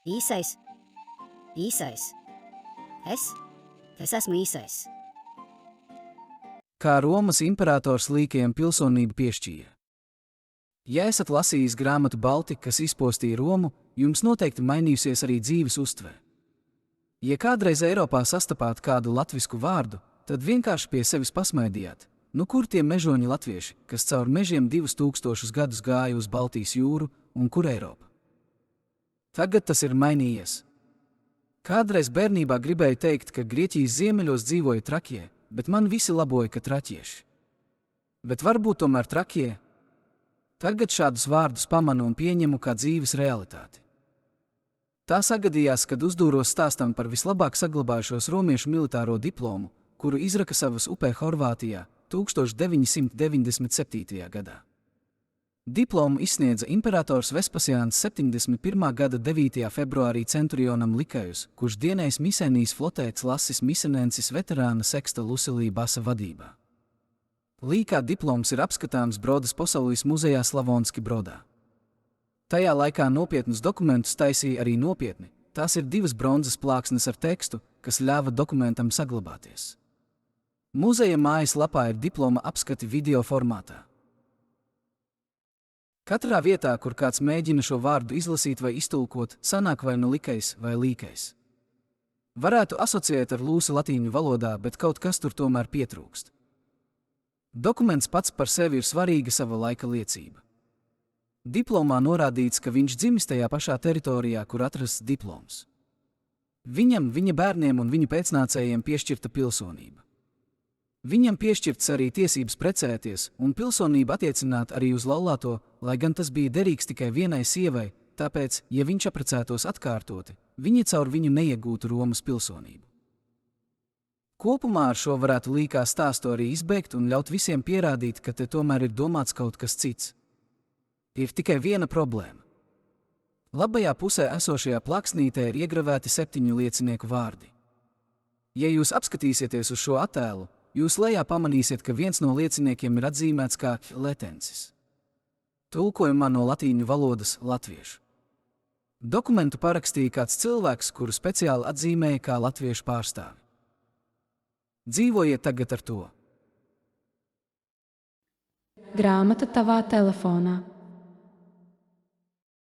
Īsais. Īsais. Es esmu īsais. Kā Romas imperators līkiem pilsonību piešķīra. Ja esat lasījis grāmatu Baltika, kas izpostīja Romu, jums noteikti mainījusies arī dzīves uztvere. Ja kādreiz Eiropā sastapāt kādu latvisku vārdu, tad vienkārši pie sevis pasmaidījāt, kur tie mežoņi latvieši, kas caur mežiem 2000 gadus gāja uz Baltijas jūru, un kur Eiropa. Tagad tas ir mainījies. Kādreiz bērnībā gribēju teikt, ka Grieķijas ziemeļos dzīvoja trakie, bet man visi laboja, ka traķieši. Bet varbūt tomēr trakie? Tagad šādus vārdus pamanu un pieņemu kā dzīves realitāti. Tā sagadījās, kad uzdūros stāstam par vislabāk saglabājušos romiešu militāro diplomu, kuru izraka savas upē Horvātijā 1997. gadā. Diplomu izsniedza imperators Vespasiāns 71. gada 9. februārī centurionam Likējus, kurš dienējis Misenijas flotē Classis Misenensis veterāna Seksta Lusilija Basa vadībā. Līkā diploms ir apskatāms Brodas Posaulis muzejā Slavonski Brodā. Tajā laikā nopietnus dokumentus taisīja arī nopietni. Tās ir 2 bronzas plāksnes ar tekstu, kas ļāva dokumentam saglabāties. Muzeja mājas lapā ir diploma apskati video formātā. Katrā vietā, kur kāds mēģina šo vārdu izlasīt vai iztulkot, sanāk vai nu likais vai līkais. Varētu asociēt ar lūsi latīņu valodā, bet kaut kas tur tomēr pietrūkst. Dokuments pats par sevi ir svarīga sava laika liecība. Diplomā norādīts, ka viņš dzimis tajā pašā teritorijā, kur atrasts diploms. Viņam, viņa bērniem un viņa pēcnācējiem piešķirta pilsonība. Viņam piešķirts arī tiesības precēties un pilsonība attiecināt arī uz laulāto, lai gan tas bija derīgs tikai vienai sievai, tāpēc, ja viņš apprecētos atkārtoti, viņi caur viņu neiegūtu Romas pilsonību. Kopumā ar šo varētu līkā stāstu arī izbeigt un ļaut visiem pierādīt, ka te tomēr ir domāts kaut kas cits. Ir tikai viena problēma. Labajā pusē esošajā plaksnītē ir iegravēti 7 liecinieku vārdi. Ja jūs apskatīsieties uz šo attēlu, jūs lejā pamanīsiet, ka viens no lieciniekiem ir atzīmēts kā letensis. Tulkojumā no latīņu valodas latviešu. Dokumentu parakstīja kāds cilvēks, kuru speciāli atzīmēja kā latviešu pārstāvi. Dzīvojiet tagad ar to. Grāmata tavā telefonā.